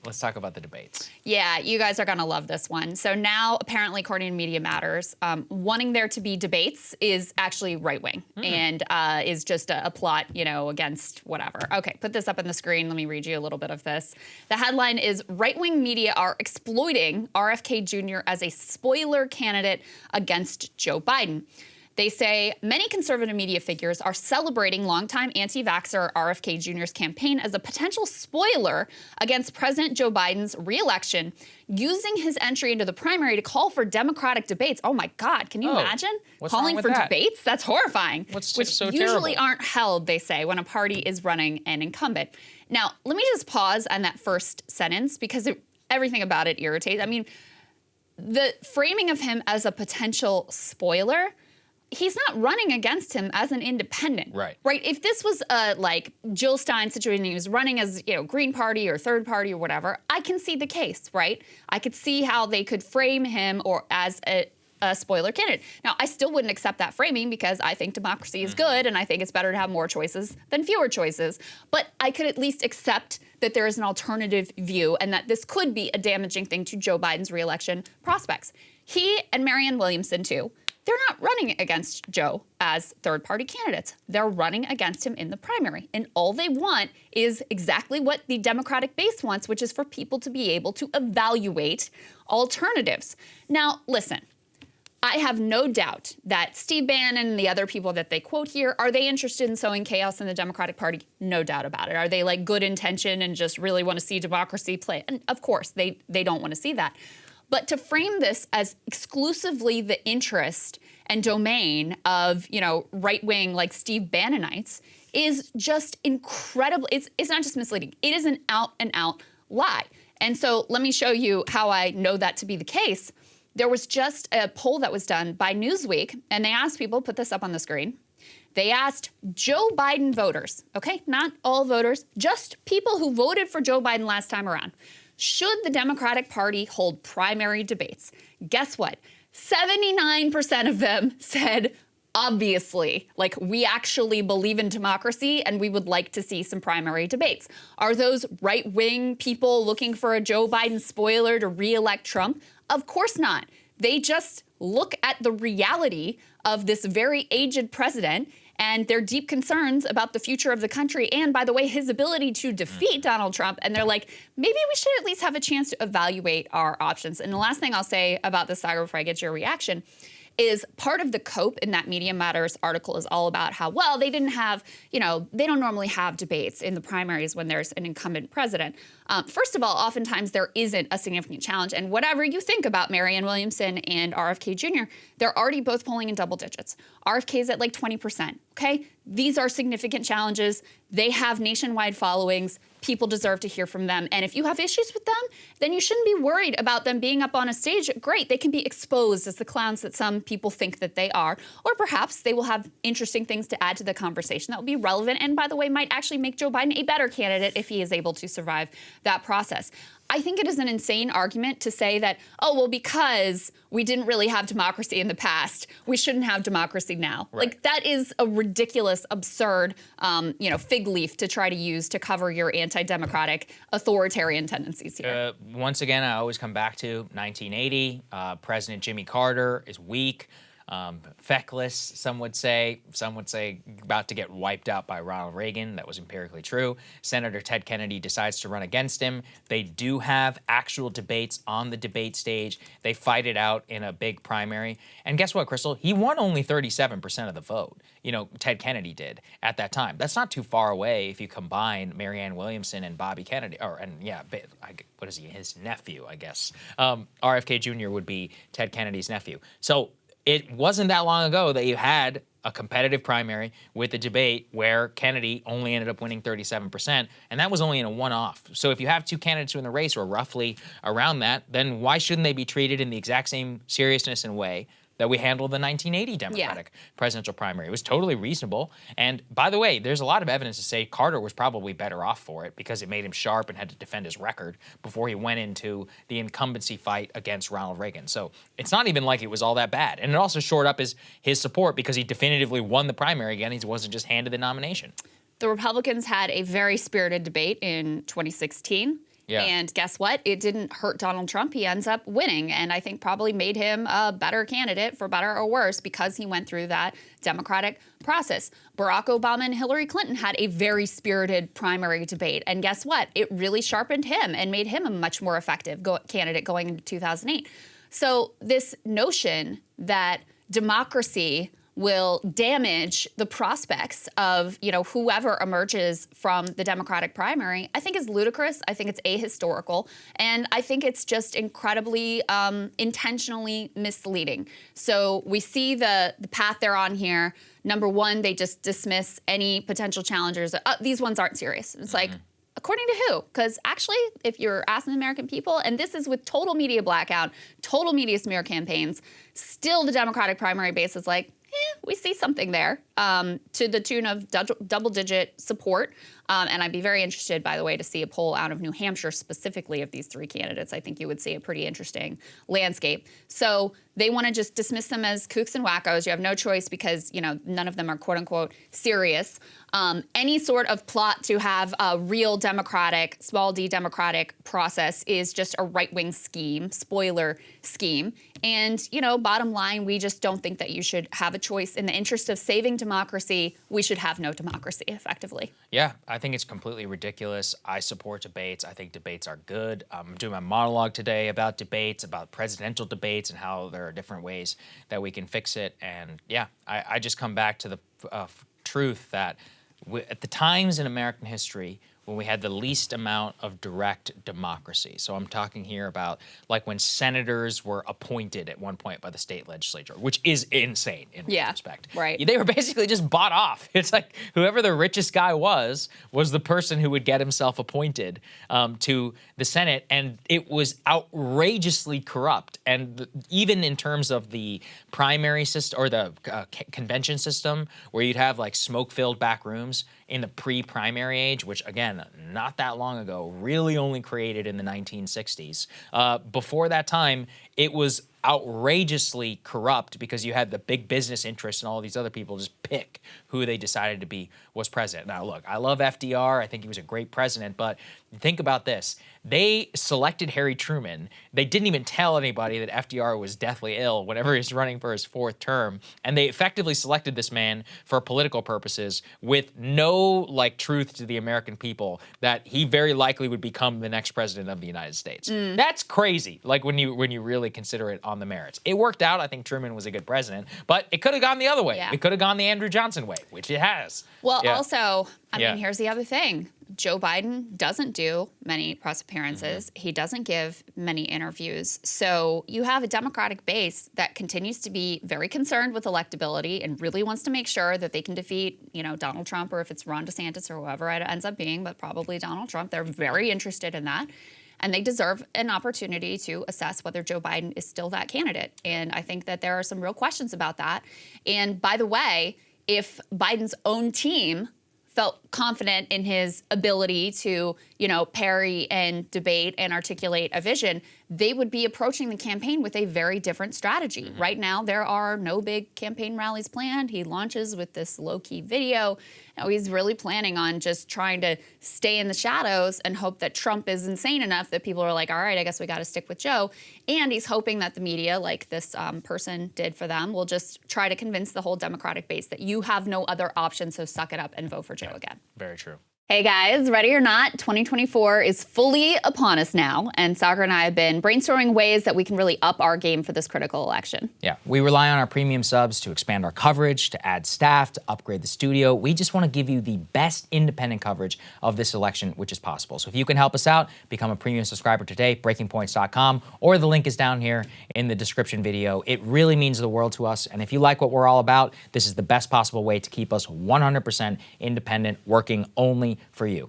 let's talk about the debates. Yeah, you guys are going to love this one. So now, apparently, according to Media Matters, wanting there to be debates is actually right-wing and is just a plot, against whatever. Okay, put this up on the screen. Let me read you a little bit of this. The headline is, right-wing media are exploiting RFK Jr. as a spoiler candidate against Joe Biden. They say many conservative media figures are celebrating longtime anti-vaxxer RFK Jr.'s campaign as a potential spoiler against President Joe Biden's re-election, using his entry into the primary to call for Democratic debates. Oh my God, can you imagine? Calling for debates? That's horrifying. Which usually terrible? Aren't held, they say, when a party is running an incumbent. Now, let me just pause on that first sentence because everything about it irritates. I mean, the framing of him as a potential spoiler, he's not running against him as an independent. Right. If this was a Jill Stein situation, he was running as Green Party or Third Party or whatever, I can see the case, right? I could see how they could frame him or as a spoiler candidate. Now, I still wouldn't accept that framing because I think democracy is good and I think it's better to have more choices than fewer choices. But I could at least accept that there is an alternative view and that this could be a damaging thing to Joe Biden's reelection prospects. He and Marianne Williamson, too, they're not running against Joe as third-party candidates. They're running against him in the primary. And all they want is exactly what the Democratic base wants, which is for people to be able to evaluate alternatives. Now, listen, I have no doubt that Steve Bannon and the other people that they quote here, are they interested in sowing chaos in the Democratic Party? No doubt about it. Are they good intention and just really want to see democracy play? And of course, they don't want to see that. But to frame this as exclusively the interest and domain of, right-wing Steve Bannonites is just incredible. It's not just misleading. It is an out-and-out lie. And so let me show you how I know that to be the case. There was just a poll that was done by Newsweek, and they asked people, put this up on the screen, they asked Joe Biden voters, okay, not all voters, just people who voted for Joe Biden last time around, should the Democratic Party hold primary debates? Guess what? 79% of them said, obviously, we actually believe in democracy and we would like to see some primary debates. Are those right-wing people looking for a Joe Biden spoiler to re-elect Trump? Of course not. They just look at the reality of this very aged president and their deep concerns about the future of the country and, by the way, his ability to defeat Donald Trump. And they're like, maybe we should at least have a chance to evaluate our options. And the last thing I'll say about this, Saagar, before I get your reaction, is part of the cope in that Media Matters article is all about how, well, they didn't have, they don't normally have debates in the primaries when there's an incumbent president. First of all, oftentimes there isn't a significant challenge. And whatever you think about Marianne Williamson and RFK Jr., they're already both polling in double digits. RFK's at 20%, okay? These are significant challenges. They have nationwide followings. People deserve to hear from them. And if you have issues with them, then you shouldn't be worried about them being up on a stage. Great, they can be exposed as the clowns that some people think that they are. Or perhaps they will have interesting things to add to the conversation that will be relevant and, by the way, might actually make Joe Biden a better candidate if he is able to survive that process. I think it is an insane argument to say that, oh, well, because we didn't really have democracy in the past, we shouldn't have democracy now. Right. That is a ridiculous, absurd, fig leaf to try to use to cover your anti-democratic authoritarian tendencies here. Once again, I always come back to 1980. President Jimmy Carter is weak. Feckless, some would say about to get wiped out by Ronald Reagan. That was empirically true. Senator Ted Kennedy decides to run against him. They do have actual debates on the debate stage. They fight it out in a big primary. And guess what, Krystal? He won only 37% of the vote. Ted Kennedy did at that time. That's not too far away if you combine Marianne Williamson and Bobby Kennedy. What is he? His nephew, I guess. RFK Jr. would be Ted Kennedy's nephew. So it wasn't that long ago that you had a competitive primary with a debate where Kennedy only ended up winning 37%, and that was only in a one-off. So if you have two candidates who are in the race or roughly around that, then why shouldn't they be treated in the exact same seriousness and way that we handled the 1980 Democratic presidential primary? It was totally reasonable. And by the way, there's a lot of evidence to say Carter was probably better off for it because it made him sharp and had to defend his record before he went into the incumbency fight against Ronald Reagan. So it's not even like it was all that bad. And it also shored up his support because he definitively won the primary again. He wasn't just handed the nomination. The Republicans had a very spirited debate in 2016. Yeah. And guess what? It didn't hurt Donald Trump. He ends up winning, and I think probably made him a better candidate, for better or worse, because he went through that democratic process. Barack Obama and Hillary Clinton had a very spirited primary debate, and guess what? It really sharpened him and made him a much more effective candidate going into 2008. So this notion that democracy will damage the prospects of, whoever emerges from the Democratic primary, I think is ludicrous. I think it's ahistorical. And I think it's just incredibly intentionally misleading. So we see the path they're on here. Number one, they just dismiss any potential challengers. These ones aren't serious. It's like, according to who? Because actually, if you're asking the American people, and this is with total media blackout, total media smear campaigns, still the Democratic primary base is like, we see something there, to the tune of double-digit support. And I'd be very interested, by the way, to see a poll out of New Hampshire specifically of these three candidates. I think you would see a pretty interesting landscape. So they want to just dismiss them as kooks and wackos. You have no choice because, none of them are quote-unquote serious. Any sort of plot to have a real democratic, small d democratic process is just a right-wing scheme, spoiler scheme. And, bottom line, we just don't think that you should have a choice. In the interest of saving democracy, we should have no democracy, effectively. Yeah, I think it's completely ridiculous. I support debates. I think debates are good. I'm doing my monologue today about debates, about presidential debates, and how there are different ways that we can fix it. And yeah, I just come back to the truth that at the times in American history when we had the least amount of direct democracy. So I'm talking here about like when senators were appointed at one point by the state legislature, which is insane in retrospect. Right. They were basically just bought off. It's like whoever the richest guy was the person who would get himself appointed to the Senate, and it was outrageously corrupt. And even in terms of the primary system or the convention system, where you'd have like smoke-filled back rooms in the pre-primary age, which again, not that long ago, really only created in the 1960s. Before that time, it was outrageously corrupt because you had the big business interests and all these other people just pick who they decided to be was president. Now, look, I love FDR. I think he was a great president, but think about this. They selected Harry Truman. They didn't even tell anybody that FDR was deathly ill whenever he was running for his fourth term, and they effectively selected this man for political purposes with no truth to the American people that he very likely would become the next president of the United States. That's crazy. When you really consider it on the merits. It worked out. I think Truman was a good president, but it could have gone the other way. Yeah. It could have gone the Andrew Johnson way, which it has. Well, also, I mean, here's the other thing. Joe Biden doesn't do many press appearances. He doesn't give many interviews. So you have a Democratic base that continues to be very concerned with electability and really wants to make sure that they can defeat, Donald Trump, or if it's Ron DeSantis or whoever it ends up being, but probably Donald Trump. They're very interested in that. And they deserve an opportunity to assess whether Joe Biden is still that candidate. And I think that there are some real questions about that. And by the way, if Biden's own team felt confident in his ability to, parry and debate and articulate a vision, they would be approaching the campaign with a very different strategy. Right now, there are no big campaign rallies planned. He launches with this low-key video. Now, he's really planning on just trying to stay in the shadows and hope that Trump is insane enough that people are like, all right, I guess we got to stick with Joe. And he's hoping that the media, like this person did for them, will just try to convince the whole Democratic base that you have no other option, so suck it up and vote for Joe again. Very true. Hey guys, ready or not, 2024 is fully upon us now, and Saagar and I have been brainstorming ways that we can really up our game for this critical election. Yeah, we rely on our premium subs to expand our coverage, to add staff, to upgrade the studio. We just want to give you the best independent coverage of this election, which is possible. So if you can help us out, become a premium subscriber today, breakingpoints.com, or the link is down here in the description video. It really means the world to us, and if you like what we're all about, this is the best possible way to keep us 100% independent, working only for you.